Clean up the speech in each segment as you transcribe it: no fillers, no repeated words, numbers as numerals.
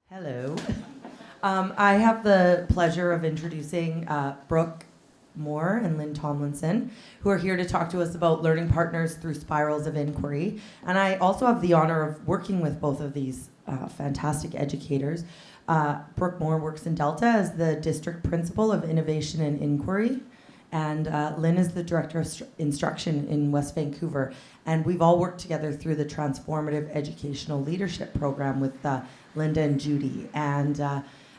Hello. I have the pleasure of introducing Brooke Moore and Lynn Tomlinson, who are here to talk to us about learning partners through spirals of inquiry. And I also have the honor of working with both of these fantastic educators. Brooke Moore works in Delta as the District Principal of Innovation and Inquiry, and Lynn is the Director of Instruction in West Vancouver. And we've all worked together through the Transformative Educational Leadership Program with Linda and Judy. And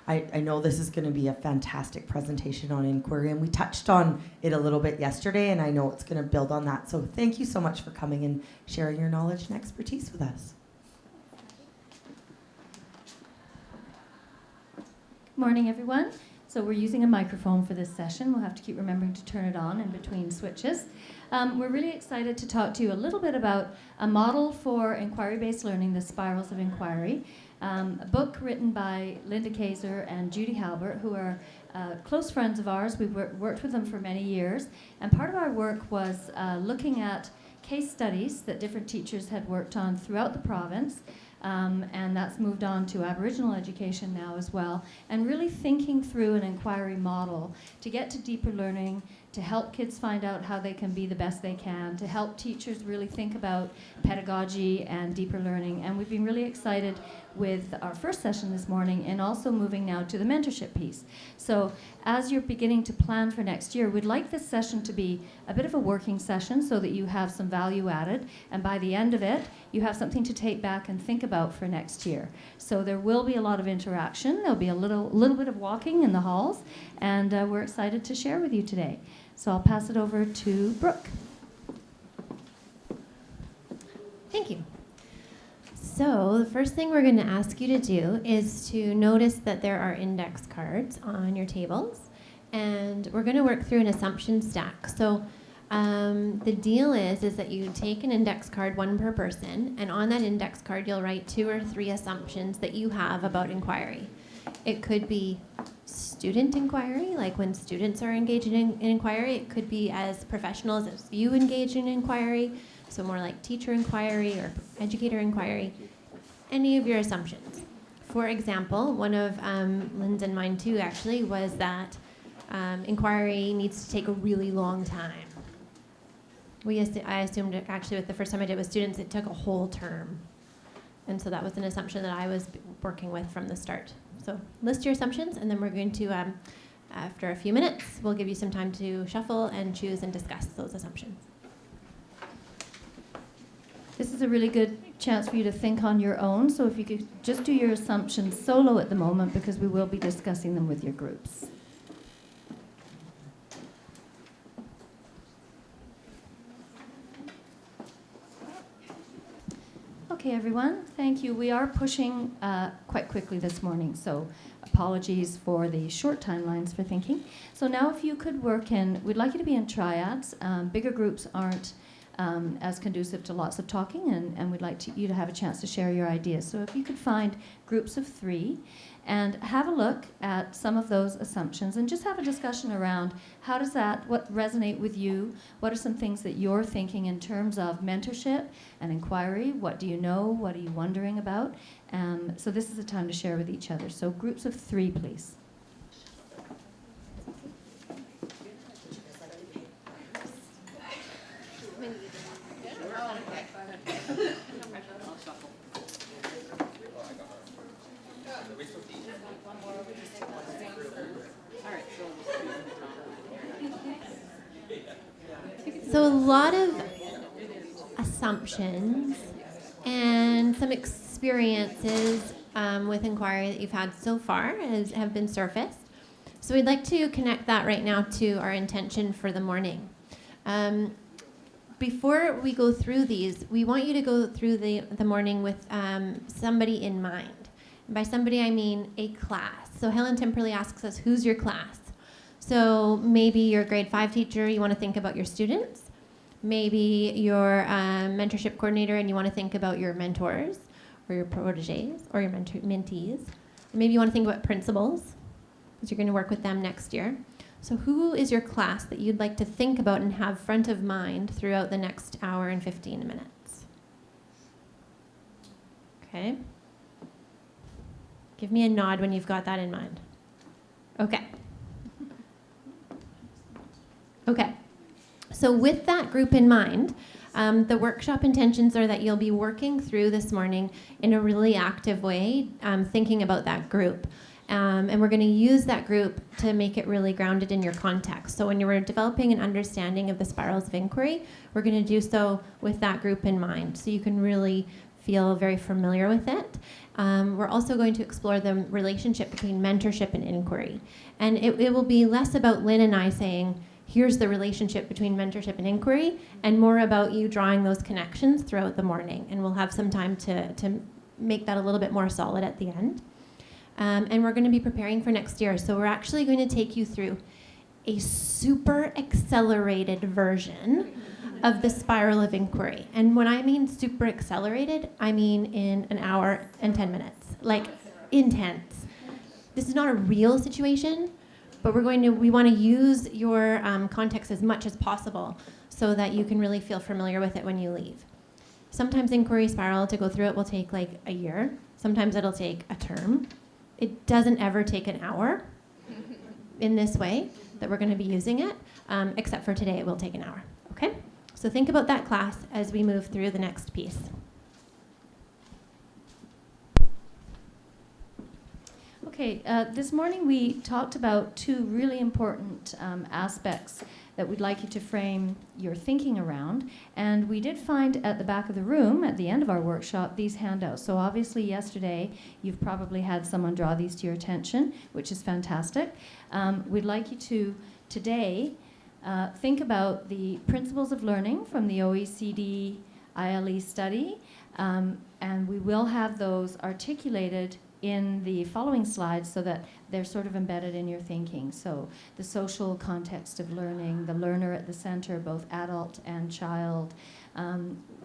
I know this is going to be a fantastic presentation on inquiry, and we touched on it a little bit yesterday, and I know it's going to build on that. So thank you so much for coming and sharing your knowledge and expertise with us. Good morning, everyone. So we're using a microphone for this session. We'll have to keep remembering to turn it on in between switches. We're really excited to talk to you a little bit about a model for inquiry-based learning, the Spirals of Inquiry, a book written by Linda Kaiser and Judy Halbert, who are close friends of ours. We've worked with them for many years, and part of our work was looking at case studies that different teachers had worked on throughout the province, and that's moved on to Aboriginal education now as well, and really thinking through an inquiry model to get to deeper learning, to help kids find out how they can be the best they can, to help teachers really think about pedagogy and deeper learning. And we've been really excited with our first session this morning and also moving now to the mentorship piece. So as you're beginning to plan for next year, we'd like this session to be a bit of a working session so that you have some value added, and by the end of it, you have something to take back and think about for next year. So there will be a lot of interaction. There'll be a little bit of walking in the halls, and we're excited to share with you today. So I'll pass it over to Brooke. Thank you. So the first thing we're going to ask you to do is to notice that there are index cards on your tables, and we're going to work through an assumption stack. So the deal is that you take an index card, one per person, and on that index card you'll write 2 or 3 assumptions that you have about inquiry. It could be student inquiry, like when students are engaging in inquiry. It could be as professionals as you engage in inquiry, so more like teacher inquiry or educator inquiry. Any of your assumptions. For example, one of Lynn's and mine too actually was that inquiry needs to take a really long time. I assumed it, actually with the first time I did with students, it took a whole term. And so that was an assumption that I was working with from the start. So list your assumptions, and then we're going to, after a few minutes, we'll give you some time to shuffle and choose and discuss those assumptions. This is a really good chance for you to think on your own. So if you could just do your assumptions solo at the moment, because we will be discussing them with your groups. Okay, everyone, thank you. We are pushing quite quickly this morning, so apologies for the short timelines for thinking. So now if you could work in, we'd like you to be in triads. Bigger groups aren't as conducive to lots of talking, and we'd like you to have a chance to share your ideas. So if you could find groups of 3 and have a look at some of those assumptions and just have a discussion around how does what resonate with you? What are some things that you're thinking in terms of mentorship and inquiry? What do you know? What are you wondering about? So this is a time to share with each other. So groups of 3, please. So a lot of assumptions and some experiences with inquiry that you've had so far have been surfaced. So we'd like to connect that right now to our intention for the morning. Before we go through these, we want you to go through the morning with somebody in mind. And by somebody, I mean a class. So Helen Timperley asks us, who's your class? So maybe you're a grade 5 teacher, you want to think about your students. Maybe you're a mentorship coordinator and you want to think about your mentors or your proteges or your mentees. Or maybe you want to think about principals because you're going to work with them next year. So who is your class that you'd like to think about and have front of mind throughout the next hour and 15 minutes? Okay. Give me a nod when you've got that in mind. Okay. Okay. So with that group in mind, the workshop intentions are that you'll be working through this morning in a really active way, thinking about that group. And we're going to use that group to make it really grounded in your context. So when you're developing an understanding of the spirals of inquiry, we're going to do so with that group in mind, so you can really feel very familiar with it. We're also going to explore the relationship between mentorship and inquiry. And it will be less about Lynn and I saying, here's the relationship between mentorship and inquiry, and more about you drawing those connections throughout the morning. And we'll have some time to make that a little bit more solid at the end. And we're going to be preparing for next year. So we're actually going to take you through a super accelerated version of the spiral of inquiry. And when I mean super accelerated, I mean in an hour and 10 minutes. Like, intense. This is not a real situation, but we want to use your context as much as possible so that you can really feel familiar with it when you leave. Sometimes inquiry spiral, to go through it, will take like a year. Sometimes it'll take a term. It doesn't ever take an hour in this way that we're going to be using it, except for today it will take an hour. Okay? So think about that class as we move through the next piece. Okay, this morning we talked about two really important aspects that we'd like you to frame your thinking around. And we did find at the back of the room, at the end of our workshop, these handouts. So obviously yesterday, you've probably had someone draw these to your attention, which is fantastic. We'd like you to, today, think about the principles of learning from the OECD ILE study. And we will have those articulated in the following slides so that they're sort of embedded in your thinking. So the social context of learning, the learner at the center, both adult and child,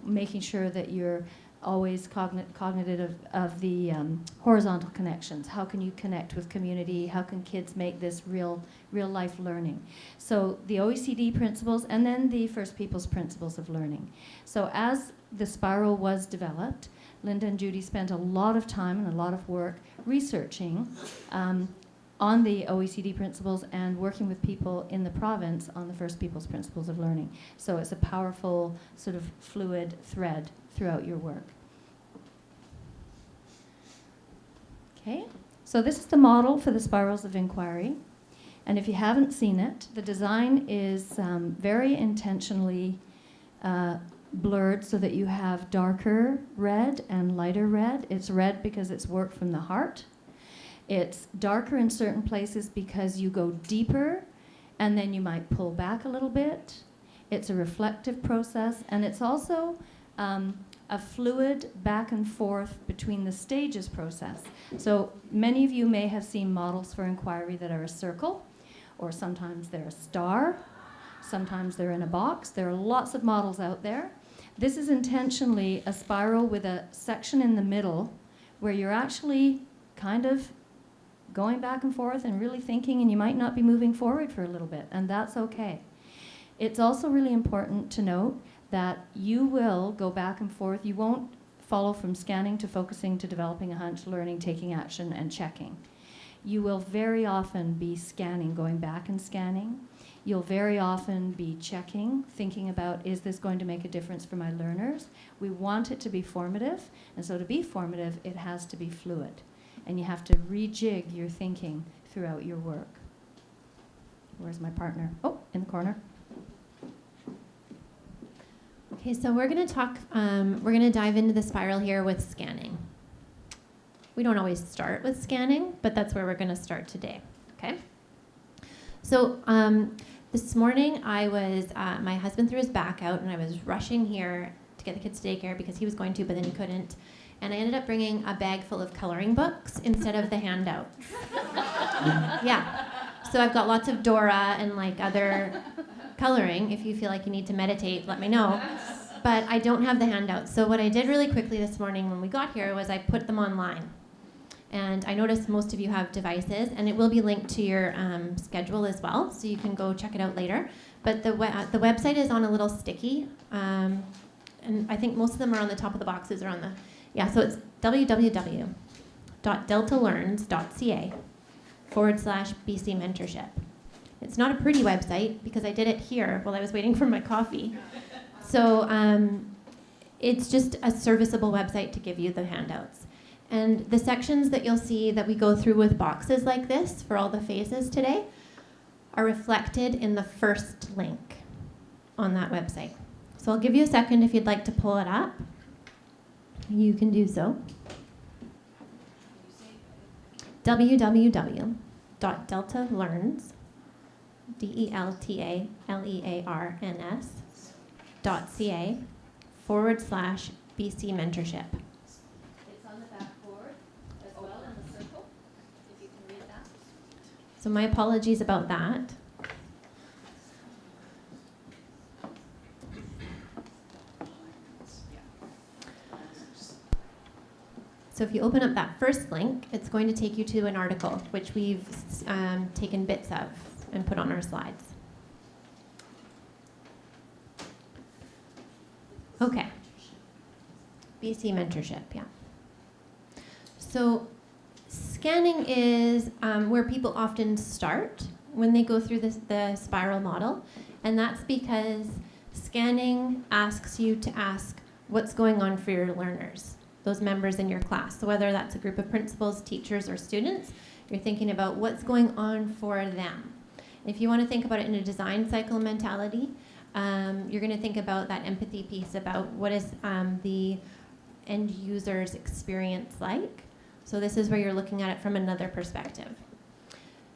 making sure that you're always cognitive of the horizontal connections. How can you connect with community? How can kids make this real life learning? So the OECD principles and then the First Peoples principles of learning. So as the spiral was developed, Linda and Judy spent a lot of time and a lot of work researching on the OECD principles and working with people in the province on the First Peoples principles of learning. So it's a powerful sort of fluid thread throughout your work. Okay, so this is the model for the spirals of inquiry. And if you haven't seen it, the design is very intentionally blurred so that you have darker red and lighter red. It's red because it's work from the heart. It's darker in certain places because you go deeper and then you might pull back a little bit. It's a reflective process, and it's also a fluid back and forth between the stages process. So many of you may have seen models for inquiry that are a circle, or sometimes they're a star, sometimes they're in a box. There are lots of models out there. This is intentionally a spiral with a section in the middle where you're actually kind of going back and forth and really thinking, and you might not be moving forward for a little bit, and that's okay. It's also really important to note that you will go back and forth. You won't follow from scanning to focusing to developing a hunch, learning, taking action, and checking. You will very often be scanning, going back and scanning. You'll very often be checking, thinking about, is this going to make a difference for my learners? We want it to be formative, and so to be formative, it has to be fluid. And you have to rejig your thinking throughout your work. Where's my partner? Oh, in the corner. Okay, so we're going to dive into the spiral here with scanning. We don't always start with scanning, but that's where we're going to start today, okay? So this morning my husband threw his back out, and I was rushing here to get the kids to daycare because he was going to, but then he couldn't. And I ended up bringing a bag full of coloring books instead of the handouts. Yeah. So I've got lots of Dora and like other coloring. If you feel like you need to meditate, let me know. But I don't have the handouts. So what I did really quickly this morning when we got here was I put them online. And I noticed most of you have devices, and it will be linked to your schedule as well, so you can go check it out later. But the website is on a little sticky, and I think most of them are on the top of the boxes or on the... Yeah, so it's www.lynne www.deltalearns.ca/BC mentorship. It's not a pretty website because I did it here while I was waiting for my coffee. So it's just a serviceable website to give you the handouts. And the sections that you'll see that we go through with boxes like this for all the phases today are reflected in the first link on that website. So I'll give you a second if you'd like to pull it up. You can do so. www.deltalearns.ca/BC mentorship. It's on the backboard as well in the circle, if you can read that. So my apologies about that. So if you open up that first link, it's going to take you to an article, which we've taken bits of and put on our slides. Okay. BC mentorship, yeah. So scanning is where people often start when they go through the spiral model, and that's because scanning asks you to ask what's going on for your learners, those members in your class. So whether that's a group of principals, teachers, or students, you're thinking about what's going on for them. If you want to think about it in a design cycle mentality, you're going to think about that empathy piece about what is the end user's experience like. So this is where you're looking at it from another perspective.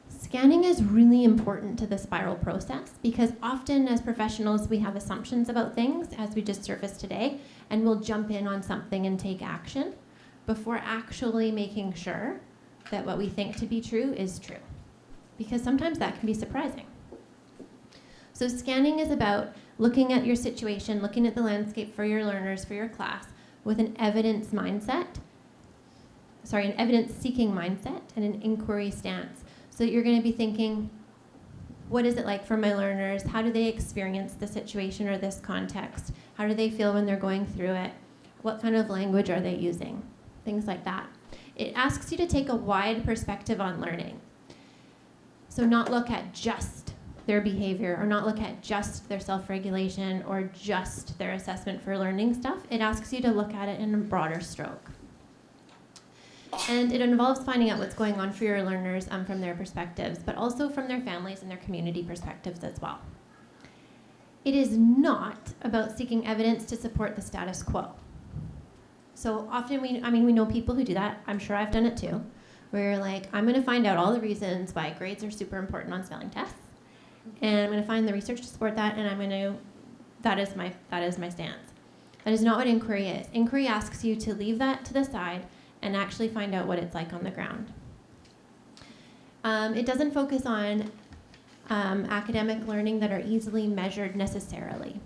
Scanning is really important to the spiral process because often as professionals we have assumptions about things, as we just surfaced today, and we'll jump in on something and take action before actually making sure that what we think to be true is true. Because sometimes that can be surprising. So scanning is about looking at your situation, looking at the landscape for your learners, for your class, with an evidence mindset, an evidence-seeking mindset and an inquiry stance. So you're going to be thinking, what is it like for my learners? How do they experience the situation or this context? How do they feel when they're going through it? What kind of language are they using? Things like that. It asks you to take a wide perspective on learning. So not look at just their behavior or not look at just their self-regulation or just their assessment for learning stuff. It asks you to look at it in a broader stroke. And it involves finding out what's going on for your learners from their perspectives, but also from their families and their community perspectives as well. It is not about seeking evidence to support the status quo. So often we know people who do that. I'm sure I've done it too, where you're like, I'm going to find out all the reasons why grades are super important on spelling tests, and I'm going to find the research to support that, and that is my stance. That is not what inquiry is. Inquiry asks you to leave that to the side and actually find out what it's like on the ground. It doesn't focus on academic learning that are easily measured necessarily.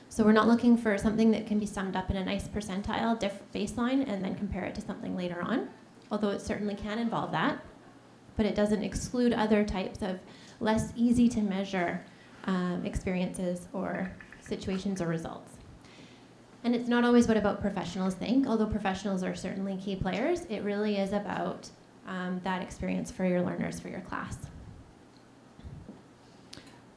So we're not looking for something that can be summed up in a nice percentile baseline and then compare it to something later on, although it certainly can involve that, but it doesn't exclude other types of less easy to measure experiences or situations or results. And it's not always what about professionals think, although professionals are certainly key players. It really is about that experience for your learners, for your class.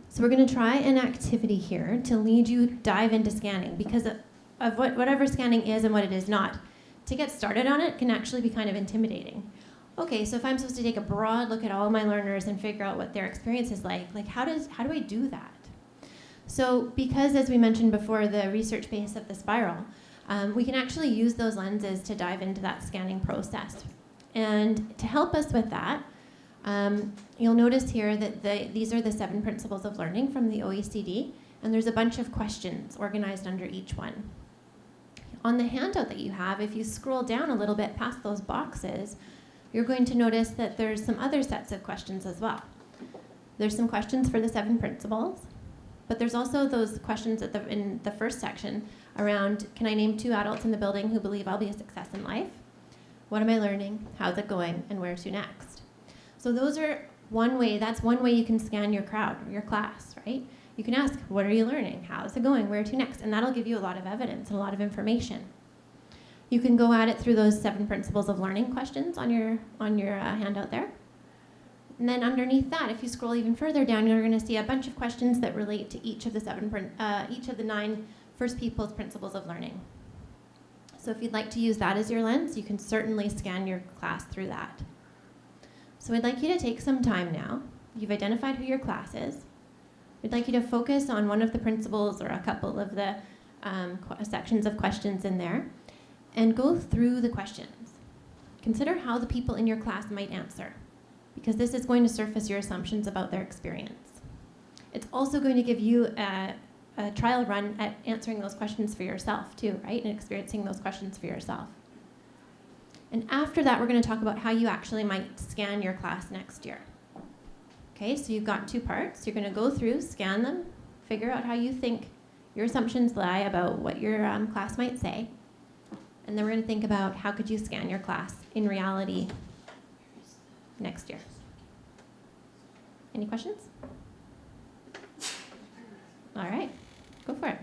So we're going to try an activity here to lead you dive into scanning because of whatever scanning is and what it is not. To get started on it can actually be kind of intimidating. Okay, so if I'm supposed to take a broad look at all my learners and figure out what their experience is like how do I do that? So because, as we mentioned before, the research base of the spiral, we can actually use those lenses to dive into that scanning process. And to help us with that, you'll notice here that these are the 7 principles of learning from the OECD, and there's a bunch of questions organized under each one. On the handout that you have, if you scroll down a little bit past those boxes, you're going to notice that there's some other sets of questions as well. There's some questions for the 7 principles, but there's also those questions in the first section around, can I name 2 adults in the building who believe I'll be a success in life? What am I learning? How's it going? And where to next? So those are that's one way you can scan your crowd, your class, right? You can ask, what are you learning? How's it going? Where to next? And that'll give you a lot of evidence and a lot of information. You can go at it through those 7 principles of learning questions on your handout there. And then underneath that, if you scroll even further down, you're going to see a bunch of questions that relate to each of the 9 First People's Principles of Learning. So if you'd like to use that as your lens, you can certainly scan your class through that. So I'd like you to take some time now. You've identified who your class is. We'd like you to focus on one of the principles or a couple of the sections of questions in there and go through the questions. Consider how the people in your class might answer, because this is going to surface your assumptions about their experience. It's also going to give you a trial run at answering those questions for yourself too, right? And experiencing those questions for yourself. And after that, we're going to talk about how you actually might scan your class next year. Okay, so you've got 2 parts. You're going to go through, scan them, figure out how you think your assumptions lie about what your class might say. And then we're going to think about how could you scan your class in reality next year. Any questions? All right, go for it.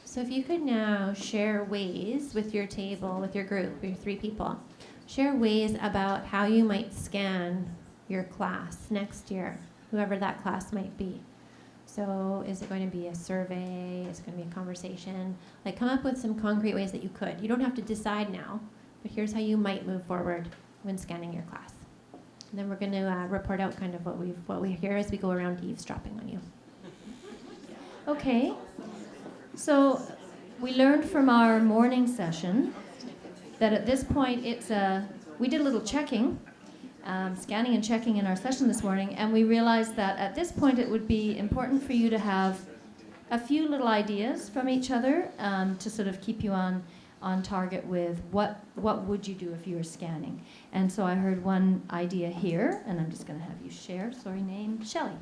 So if you could now share ways with your table, with your group, your 3 people, share ways about how you might scan your class next year, whoever that class might be. So is it going to be a survey? Is it going to be a conversation? Like, come up with some concrete ways that you could. You don't have to decide now, but here's how you might move forward when scanning your class. And then we're going to report out kind of what we hear as we go around eavesdropping on you. Okay. So we learned from our morning session that at this point we did a little checking, scanning and checking in our session this morning, and we realized that at this point it would be important for you to have a few little ideas from each other to sort of keep you on target with what would you do if you were scanning. And so I heard one idea here, and I'm just going to have you share. Sorry, name, Shelley.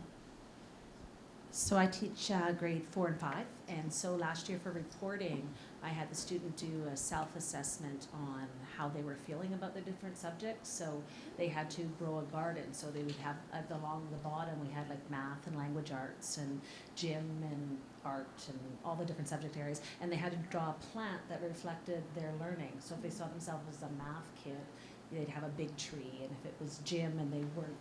So I teach grade 4 and 5, and so last year for reporting, I had the student do a self-assessment on how they were feeling about the different subjects. So they had to grow a garden, so they would have, along the bottom, we had like math and language arts and gym and art and all the different subject areas, and they had to draw a plant that reflected their learning. So if they saw themselves as a math kid, they'd have a big tree, and if it was gym and they weren't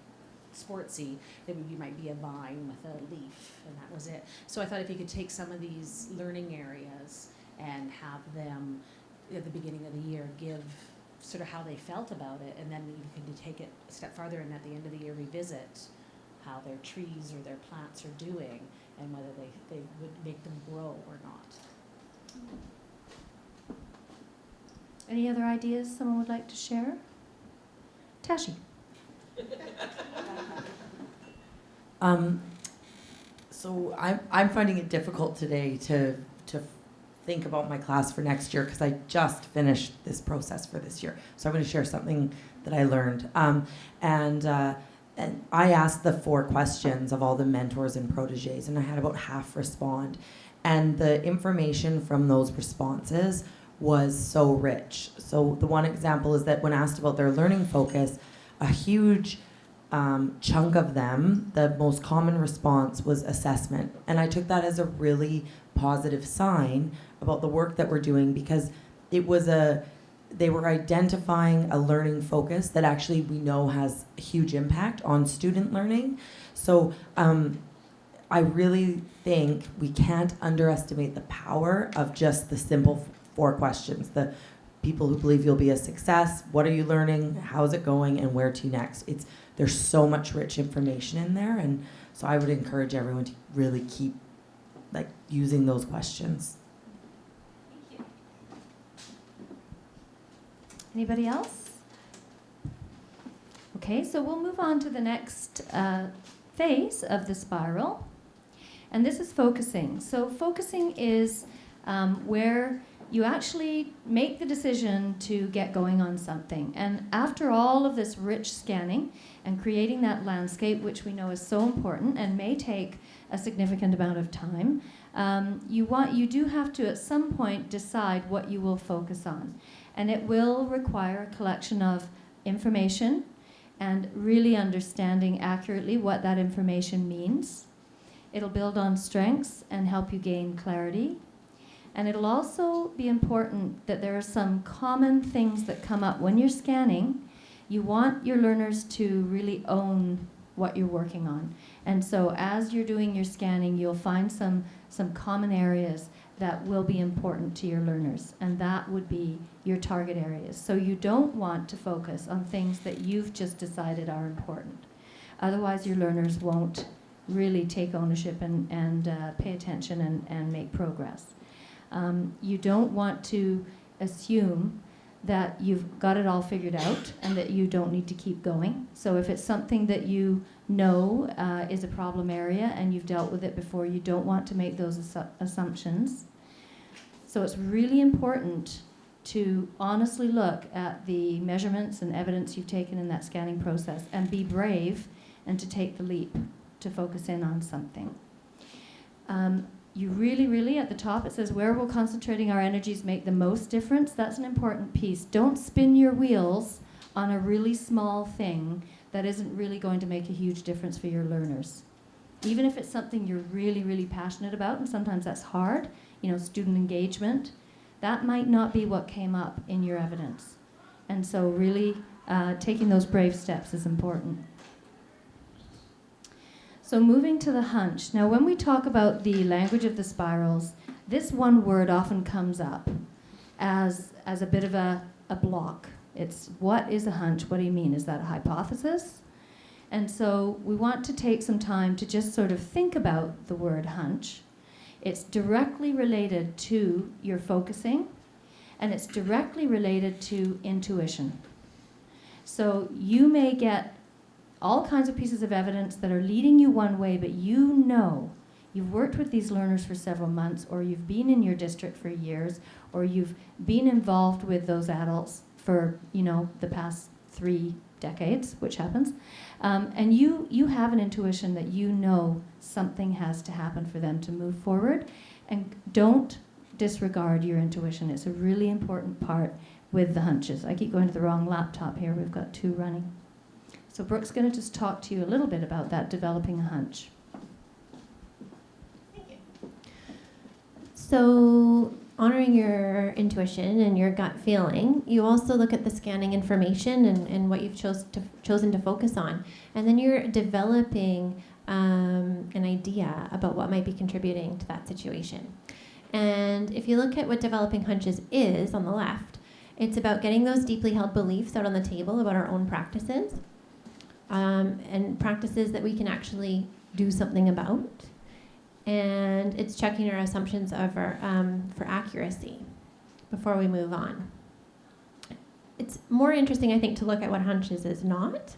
sportsy, you might be a vine with a leaf, and that was it. So I thought if you could take some of these learning areas and have them at the beginning of the year give sort of how they felt about it, and then you can take it a step farther and at the end of the year revisit how their trees or their plants are doing and whether they would make them grow or not. Any other ideas someone would like to share? Tashi. So I'm finding it difficult today to think about my class for next year because I just finished this process for this year. So I'm going to share something that I learned. And I asked the 4 questions of all the mentors and proteges, and I had about half respond. And the information from those responses was so rich. So the one example is that when asked about their learning focus, a huge chunk of them, the most common response was assessment. And I took that as a really positive sign about the work that we're doing, because they were identifying a learning focus that actually we know has a huge impact on student learning. So I really think we can't underestimate the power of just the simple 4 questions. The people who believe you'll be a success, what are you learning, how's it going, and where to next. There's so much rich information in there, and so I would encourage everyone to really keep using those questions. Thank you. Anybody else? Okay, so we'll move on to the next phase of the spiral, and this is focusing. So focusing is where you actually make the decision to get going on something. And after all of this rich scanning and creating that landscape, which we know is so important and may take a significant amount of time, you do have to at some point decide what you will focus on. And it will require a collection of information and really understanding accurately what that information means. It'll build on strengths and help you gain clarity. And it'll also be important that there are some common things that come up when you're scanning. You want your learners to really own what you're working on. And so as you're doing your scanning, you'll find some common areas that will be important to your learners, and that would be your target areas. So you don't want to focus on things that you've just decided are important. Otherwise, your learners won't really take ownership and pay attention and make progress. You don't want to assume that you've got it all figured out and that you don't need to keep going. So if it's something that you know is a problem area and you've dealt with it before, you don't want to make those assumptions. So it's really important to honestly look at the measurements and evidence you've taken in that scanning process and be brave and to take the leap to focus in on something. You really, at the top, it says, where will concentrating our energies make the most difference? That's an important piece. Don't spin your wheels on a really small thing that isn't really going to make a huge difference for your learners. Even if it's something you're really passionate about, and sometimes that's hard, student engagement, that might not be what came up in your evidence. And so really taking those brave steps is important. So moving to the hunch. Now when we talk about the language of the spirals, this one word often comes up as a bit of a block. It's, what is a hunch? What do you mean? Is that a hypothesis? And so we want to take some time to just sort of think about the word hunch. It's directly related to your focusing, and it's directly related to intuition. So you may get all kinds of pieces of evidence that are leading you one way, but you've worked with these learners for several months, or you've been in your district for years, or you've been involved with those adults for the past 3 decades, which happens, and you have an intuition that something has to happen for them to move forward, and don't disregard your intuition. It's a really important part with the hunches. I keep going to the wrong laptop here. We've got 2 running. So Brooke's going to just talk to you a little bit about that, developing a hunch. Thank you. So honoring your intuition and your gut feeling, you also look at the scanning information and what you've chosen to focus on. And then you're developing an idea about what might be contributing to that situation. And if you look at what developing hunches is on the left, it's about getting those deeply held beliefs out on the table about our own practices. And practices that we can actually do something about. And it's checking our assumptions of our, for accuracy before we move on. It's more interesting, I think, to look at what hunches is not.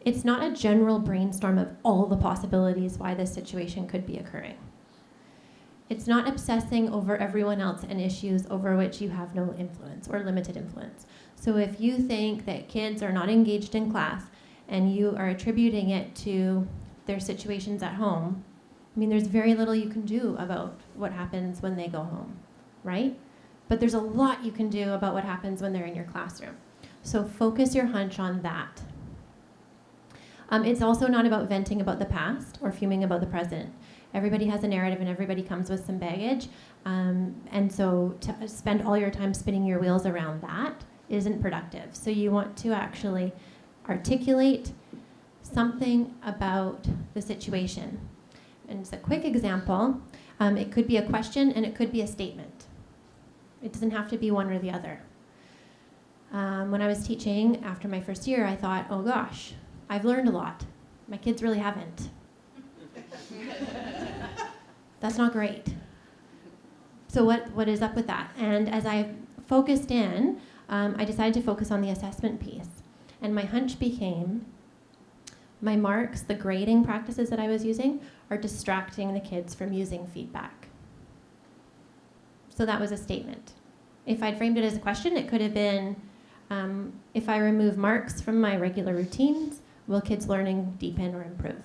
It's not a general brainstorm of all the possibilities why this situation could be occurring. It's not obsessing over everyone else and issues over which you have no influence or limited influence. So if you think that kids are not engaged in class, and you are attributing it to their situations at home, there's very little you can do about what happens when they go home, right? But there's a lot you can do about what happens when they're in your classroom. So focus your hunch on that. It's also not about venting about the past or fuming about the present. Everybody has a narrative and everybody comes with some baggage. And so to spend all your time spinning your wheels around that isn't productive. So you want to actually articulate something about the situation. And it's a quick example. It could be a question and it could be a statement. It doesn't have to be one or the other. When I was teaching after my first year, I thought, oh gosh, I've learned a lot. My kids really haven't. That's not great. So what is up with that? And as I focused in, I decided to focus on the assessment piece. And my hunch became, my marks, the grading practices that I was using, are distracting the kids from using feedback. So that was a statement. If I'd framed it as a question, it could have been, if I remove marks from my regular routines, will kids' learning deepen or improve?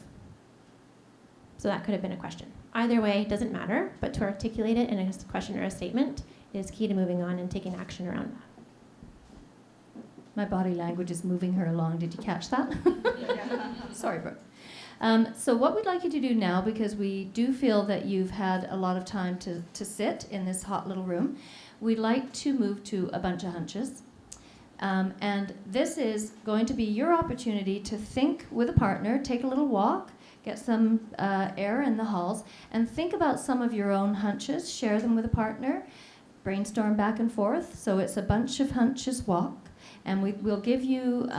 So that could have been a question. Either way, doesn't matter, but to articulate it in a question or a statement is key to moving on and taking action around that. My body language is moving her along. Did you catch that? Sorry, Brooke. So what we'd like you to do now, because we do feel that you've had a lot of time to sit in this hot little room, we'd like to move to a bunch of hunches. And this is going to be your opportunity to think with a partner, take a little walk, get some air in the halls, and think about some of your own hunches, share them with a partner, brainstorm back and forth. So it's a bunch of hunches walk, and we'll give you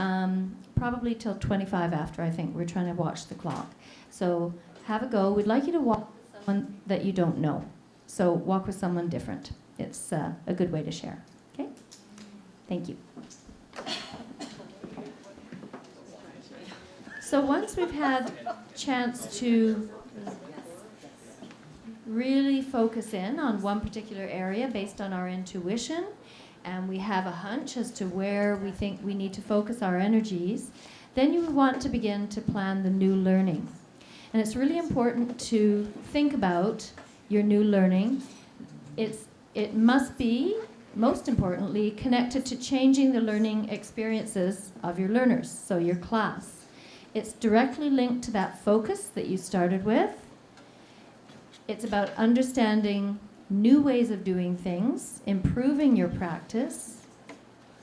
probably till 25 after, I think. We're trying to watch the clock. So have a go. We'd like you to walk with someone that you don't know. So walk with someone different. It's a good way to share. Okay? Thank you. So once we've had a chance to really focus in on one particular area based on our intuition, and we have a hunch as to where we think we need to focus our energies, then you would want to begin to plan the new learning. And it's really important to think about your new learning. It must be, most importantly, connected to changing the learning experiences of your learners, so your class. It's directly linked to that focus that you started with. It's about understanding new ways of doing things, improving your practice,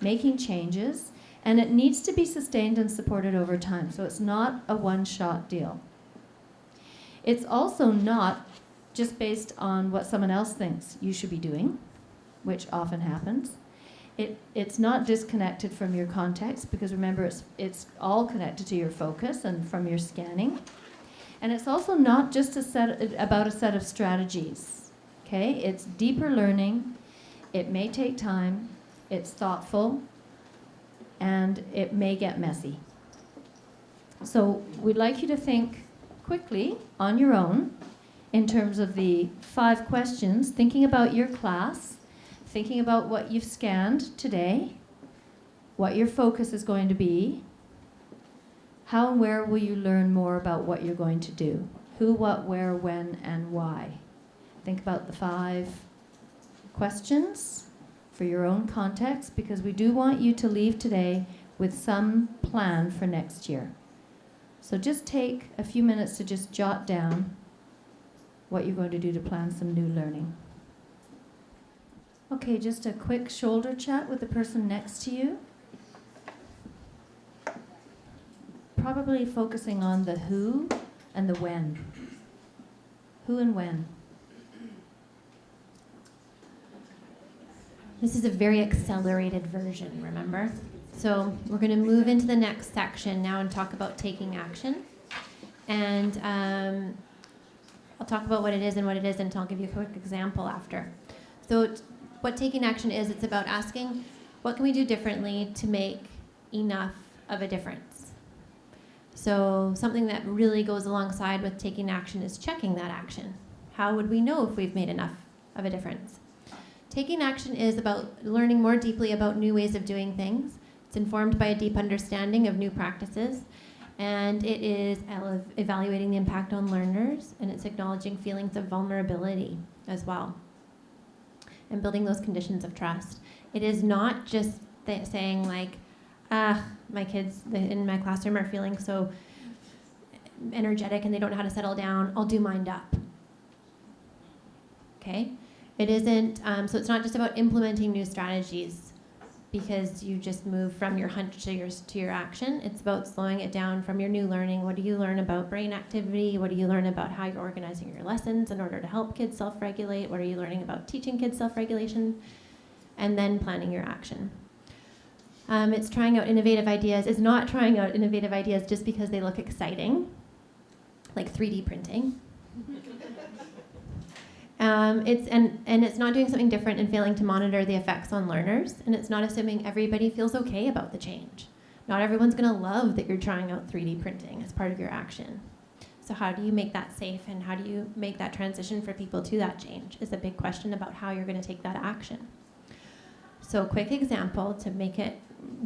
making changes, and it needs to be sustained and supported over time. So it's not a one-shot deal. It's also not just based on what someone else thinks you should be doing, which often happens. It's not disconnected from your context, because remember, it's all connected to your focus and from your scanning. And it's also not just about a set of strategies. Okay, it's deeper learning, it may take time, it's thoughtful, and it may get messy. So we'd like you to think quickly on your own in terms of the 5 questions, thinking about your class, thinking about what you've scanned today, what your focus is going to be, how and where will you learn more about what you're going to do, who, what, where, when, and why. Think about the 5 questions for your own context, because we do want you to leave today with some plan for next year. So just take a few minutes to just jot down what you're going to do to plan some new learning. Okay, just a quick shoulder chat with the person next to you. Probably focusing on the who and the when. Who and when. This is a very accelerated version, remember? So we're going to move into the next section now and talk about taking action. And I'll talk about what it is and what it isn't. I'll give you a quick example after. So what taking action is, it's about asking, what can we do differently to make enough of a difference? So something that really goes alongside with taking action is checking that action. How would we know if we've made enough of a difference? Taking action is about learning more deeply about new ways of doing things. It's informed by a deep understanding of new practices, and it is evaluating the impact on learners, and it's acknowledging feelings of vulnerability as well, and building those conditions of trust. It is not just saying like, my kids in my classroom are feeling so energetic and they don't know how to settle down, I'll do mind up. Okay? It isn't, so it's not just about implementing new strategies because you just move from your hunch to your action. It's about slowing it down from your new learning. What do you learn about brain activity? What do you learn about how you're organizing your lessons in order to help kids self-regulate? What are you learning about teaching kids self-regulation? And then planning your action. It's trying out innovative ideas. It's not trying out innovative ideas just because they look exciting, like 3D printing. It's not doing something different and failing to monitor the effects on learners, and it's not assuming everybody feels okay about the change. Not everyone's going to love that you're trying out 3D printing as part of your action. So how do you make that safe, and how do you make that transition for people to that change is a big question about how you're going to take that action. So a quick example to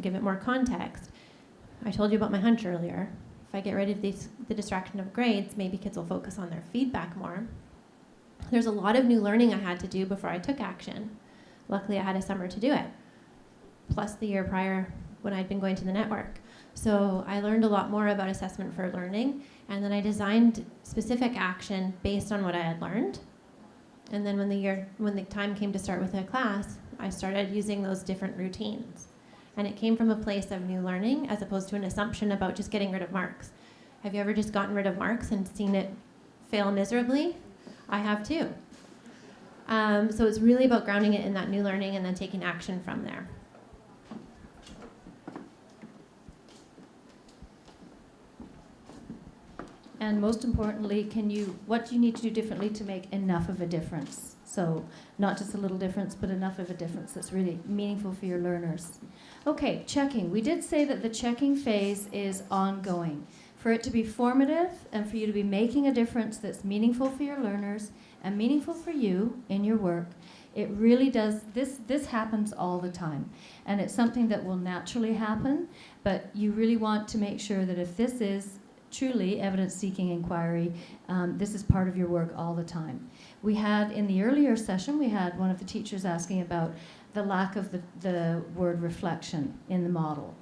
give it more context. I told you about my hunch earlier. If I get rid of the distraction of grades, maybe kids will focus on their feedback more. There's a lot of new learning I had to do before I took action. Luckily, I had a summer to do it, plus the year prior when I'd been going to the network. So I learned a lot more about assessment for learning, and then I designed specific action based on what I had learned. And then when the time came to start with a class, I started using those different routines. And it came from a place of new learning as opposed to an assumption about just getting rid of marks. Have you ever just gotten rid of marks and seen it fail miserably? I have too. So it's really about grounding it in that new learning and then taking action from there. And most importantly, what do you need to do differently to make enough of a difference? So not just a little difference, but enough of a difference that's really meaningful for your learners. Okay, checking. We did say that the checking phase is ongoing. For it to be formative and for you to be making a difference that's meaningful for your learners and meaningful for you in your work, it really does, this happens all the time. And it's something that will naturally happen, but you really want to make sure that if this is truly evidence-seeking inquiry, this is part of your work all the time. We had, in the earlier session, we had one of the teachers asking about the lack of the word reflection in the model.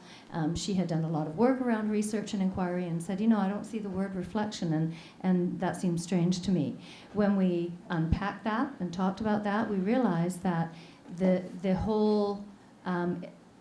She had done a lot of work around research and inquiry and said, I don't see the word reflection, and that seems strange to me. When we unpacked that and talked about that, we realized that the whole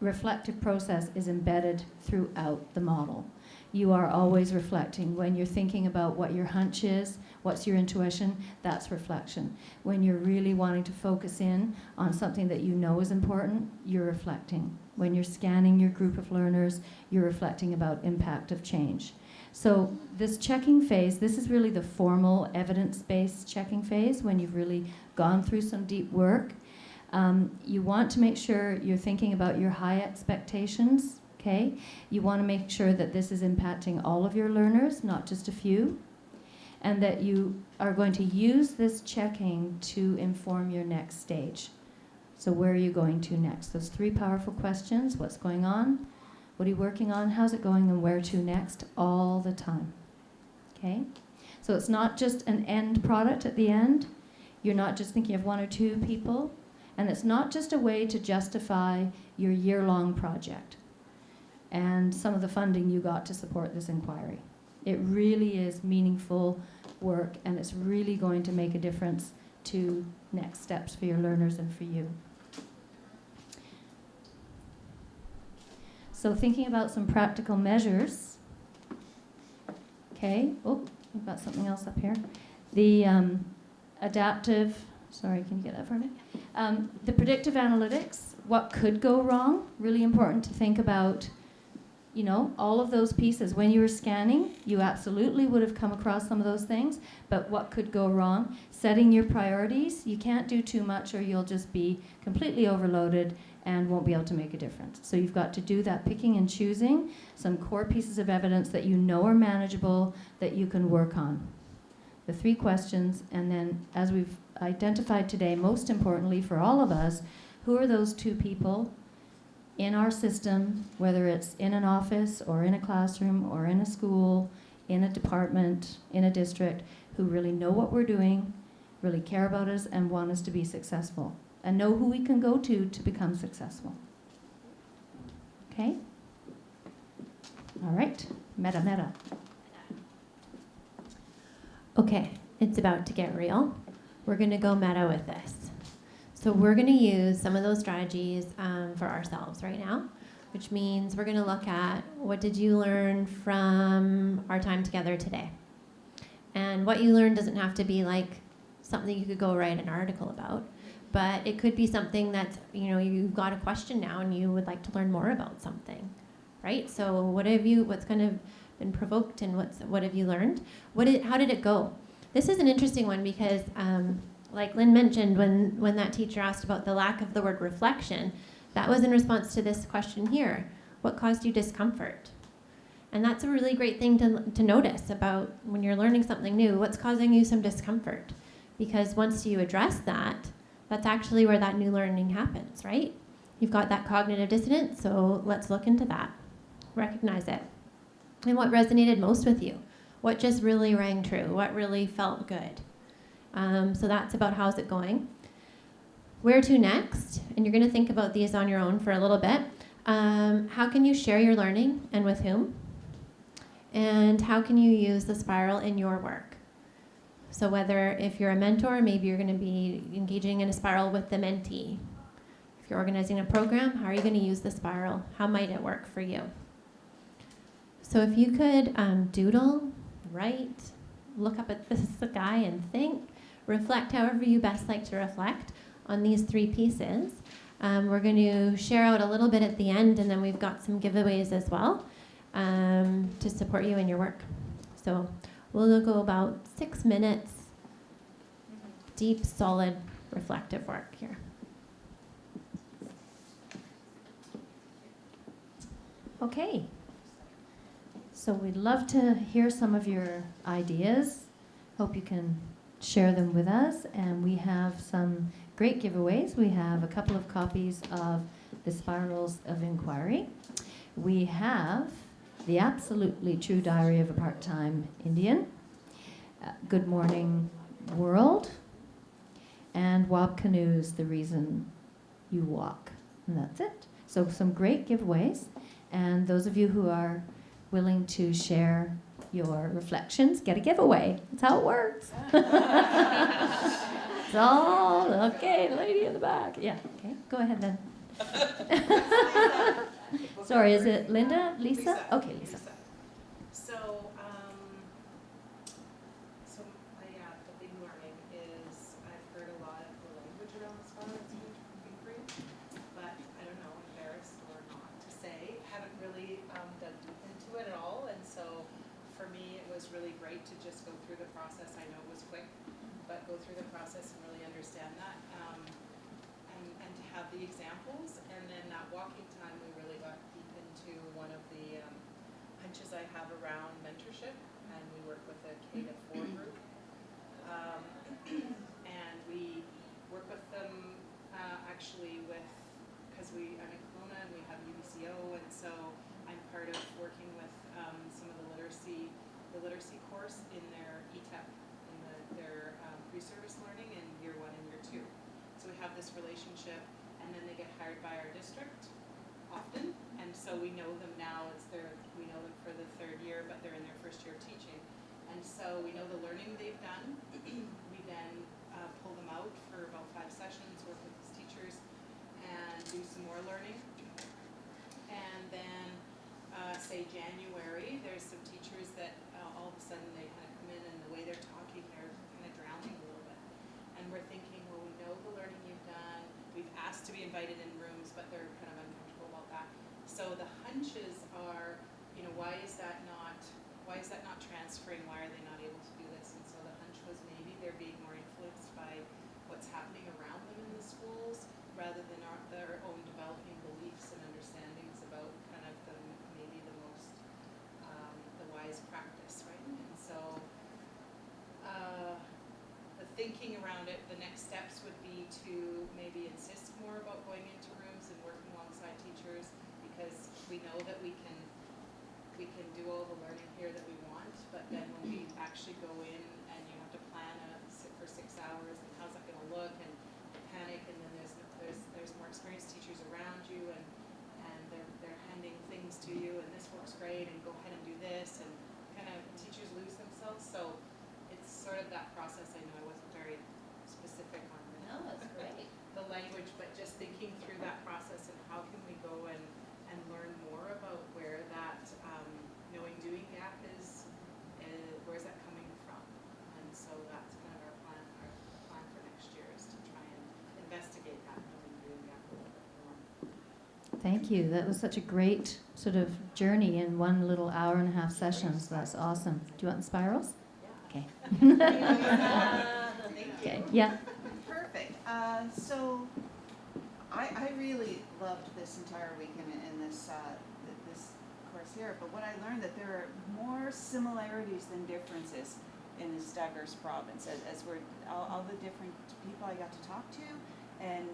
reflective process is embedded throughout the model. You are always reflecting. When you're thinking about what your hunch is, what's your intuition, that's reflection. When you're really wanting to focus in on something that you know is important, you're reflecting. When you're scanning your group of learners, you're reflecting about impact of change. So this checking phase, this is really the formal evidence-based checking phase when you've really gone through some deep work. You want to make sure you're thinking about your high expectations. Okay, you want to make sure that this is impacting all of your learners, not just a few, and that you are going to use this checking to inform your next stage. So where are you going to next? Those 3 powerful questions: what's going on, what are you working on, how's it going, and where to next, all the time. Okay, so it's not just an end product at the end. You're not just thinking of 1 or 2 people, and it's not just a way to justify your year-long project and some of the funding you got to support this inquiry. It really is meaningful work, and it's really going to make a difference to next steps for your learners and for you. So thinking about some practical measures. Okay, we've got something else up here. The adaptive, sorry, can you get that for me? The predictive analytics, what could go wrong? Really important to think about. All of those pieces. When you were scanning, you absolutely would have come across some of those things, but what could go wrong? Setting your priorities. You can't do too much or you'll just be completely overloaded and won't be able to make a difference. So you've got to do that picking and choosing, some core pieces of evidence that you know are manageable, that you can work on. The 3 questions, and then as we've identified today, most importantly for all of us, who are those 2 people in our system, whether it's in an office or in a classroom or in a school, in a department, in a district, who really know what we're doing, really care about us, and want us to be successful, and know who we can go to become successful. Okay? All right, meta. Okay, it's about to get real. We're going to go meta with this. So we're going to use some of those strategies for ourselves right now, which means we're going to look at what did you learn from our time together today. And what you learned doesn't have to be like something you could go write an article about, but it could be something that's, you've got a question now and you would like to learn more about something, right? So what's kind of been provoked and what have you learned? How did it go? This is an interesting one because like Lynn mentioned, when that teacher asked about the lack of the word reflection, that was in response to this question here. What caused you discomfort? And that's a really great thing to notice about when you're learning something new. What's causing you some discomfort? Because once you address that, that's actually where that new learning happens, right? You've got that cognitive dissonance, so let's look into that. Recognize it. And what resonated most with you? What just really rang true? What really felt good? So that's about how's it going. Where to next? And you're going to think about these on your own for a little bit. How can you share your learning and with whom? And how can you use the spiral in your work? So whether if you're a mentor, maybe you're going to be engaging in a spiral with the mentee. If you're organizing a program, how are you going to use the spiral? How might it work for you? So if you could doodle, write, look up at the sky and think, reflect however you best like to reflect on these 3 pieces. We're going to share out a little bit at the end, and then we've got some giveaways as well to support you in your work. So we'll go about 6 minutes, deep, solid, reflective work here. Okay. So we'd love to hear some of your ideas. Hope you can share them with us. And we have some great giveaways. We have a couple of copies of The Spirals of Inquiry. We have The Absolutely True Diary of a Part-Time Indian, Good Morning World, and Wob Canoes, The Reason You Walk. And that's it. So some great giveaways. And those of you who are willing to share your reflections, get a giveaway. That's how it works. It's all okay, lady in the back. Yeah, okay, go ahead then. Sorry, is it Linda? Lisa? Okay, Lisa. The big learning is I've heard a lot of the language around the spirals of inquiry, but I don't know, embarrassed or not to say, haven't really dug deep into it at all, and so for me it was really great to just go through the process. I know it was quick, but go through the process and really understand that, and to have the examples, and then that walking time we really got deep into one of the hunches I have around mentorship, and we work with a K to 4 group. And we work with them actually because I'm in Kelowna and we have UBCO, and so I'm part of working with some of the literacy course in their ETEP, in their pre-service learning in year 1 and year 2. So we have this relationship, and then they get hired by our district often, and so we know them now. We know them for the 3rd year, but they're in their 1st year of teaching. And so we know the learning they've done. We then pull them out for about 5 sessions, work with these teachers, and do some more learning. And then, say January, there's some teachers that all of a sudden they kind of come in, and the way they're talking, they're kind of drowning a little bit. And we're thinking, well, we know the learning you've done. We've asked to be invited in rooms, but they're kind of uncomfortable about that. So the hunches are, why is that not transferring? Why are they not able to do this? And so the hunch was maybe they're being more influenced by what's happening around them in the schools rather than their own developing beliefs and understandings about kind of the wise practice, right? And so the thinking around it, the next steps would be to maybe insist more about going into rooms and working alongside teachers, because we know that we can do all the learning here that we want, but then when we actually go in and you have to plan for 6 hours, and how's that going to look, and panic, and then there's more experienced teachers around you, and they're handing things to you, and this works great, and go ahead and do this, and kind of teachers lose themselves. So it's sort of that process. I know I wasn't very specific on that's great. the language, but just thinking through that process and how can we go and learn more about where that knowing doing gap is, where's that coming from? And so that's kind of our plan for next year, is to try and investigate that knowing doing gap a little bit more. Thank you. That was such a great sort of journey in one little hour-and-a-half session. So that's awesome. Do you want the spirals? Yeah. Okay. Thank you. Okay. Yeah. Perfect. So I really loved this entire weekend in this course here, but what I learned that there are more similarities than differences in this diverse province, as we're all the different people I got to talk to and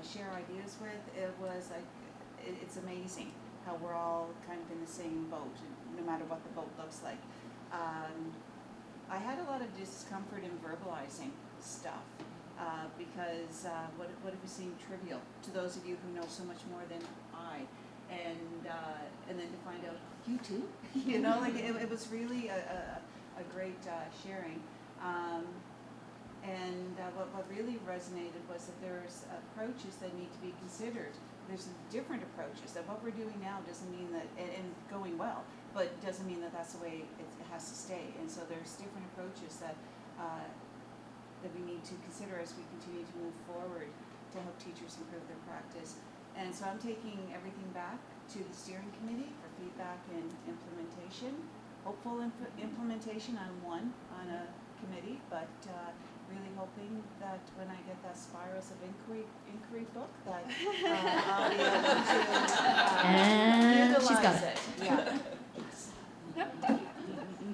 share ideas with. It was like, it's amazing how we're all kind of in the same boat, no matter what the boat looks like. I had a lot of discomfort in verbalizing stuff because what if it seemed trivial to those of you who know so much more than I? And then to find out you too, you know, like it was really a great sharing. What really resonated was that there's approaches that need to be considered. There's different approaches. That what we're doing now doesn't mean that, and going well, but doesn't mean that that's the way it has to stay. And so there's different approaches that we need to consider as we continue to move forward to help teachers improve their practice. And so I'm taking everything back to the steering committee for feedback and implementation. Hopeful implementation on a committee, but really hoping that when I get that Spirals of Inquiry book that I'll be able to And she's got utilize it. Yeah.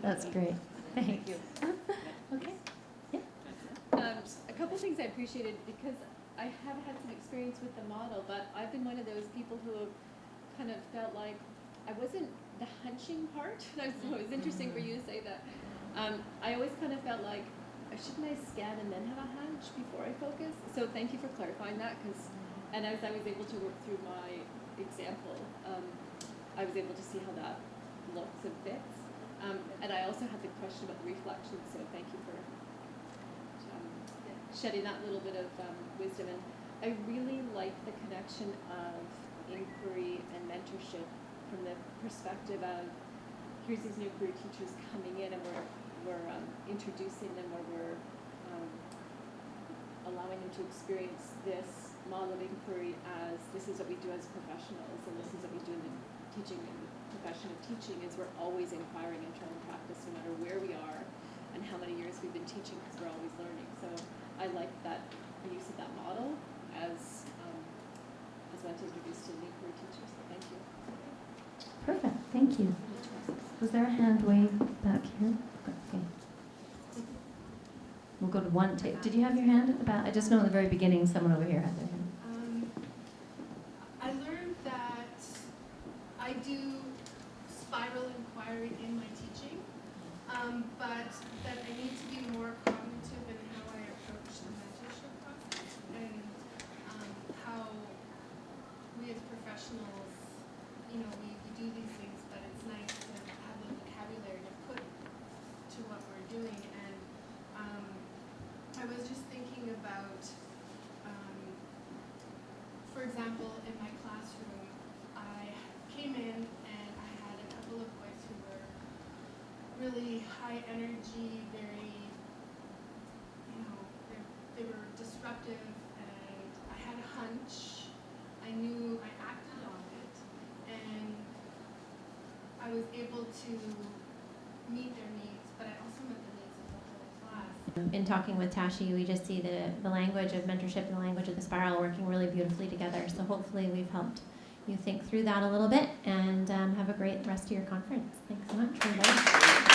That's great. Thank Thanks. you. Okay. A couple things I appreciated because I have had some experience with the model, but I've been one of those people who have kind of felt like I wasn't the hunching part. So it was interesting for you to say that. I always kind of felt like, shouldn't I scan and then have a hunch before I focus? So thank you for clarifying that, and as I was able to work through my example, I was able to see how that looks and fits. And I also had the question about the reflection, so thank you for shedding that little bit of wisdom. And I really like the connection of inquiry and mentorship from the perspective of here's these new career teachers coming in, and we're introducing them, or we're allowing them to experience this model of inquiry as this is what we do as professionals, and this is what we do in the teaching and profession of teaching, is we're always inquiring into our own practice no matter where we are and how many years we've been teaching, because we're always learning. So I like that the use of that model as when to introduce to new career teachers. So thank you. Perfect. Thank you. Was there a hand wave back here? Okay. We'll go to one tape. Did you have your hand at the back? I just know at the very beginning someone over here had their hand. I learned that I do spiral inquiry in my teaching, but that I need to be more cognitive in how I approach the mentorship process, and how we as professionals, you know, we do these things, but it's nice to have the vocabulary to put to what we're doing. And I was just thinking about, for example, in my classroom, I came in and I had a couple of boys who were really high energy, very, you know, they were disruptive, and I had a hunch. I knew I acted on it, and I was able to meet their needs, but I also met the needs of the whole class. In talking with Tashi, we just see the language of mentorship and the language of the spiral working really beautifully together. So hopefully we've helped you think through that a little bit, and have a great rest of your conference. Thanks so much for inviting us.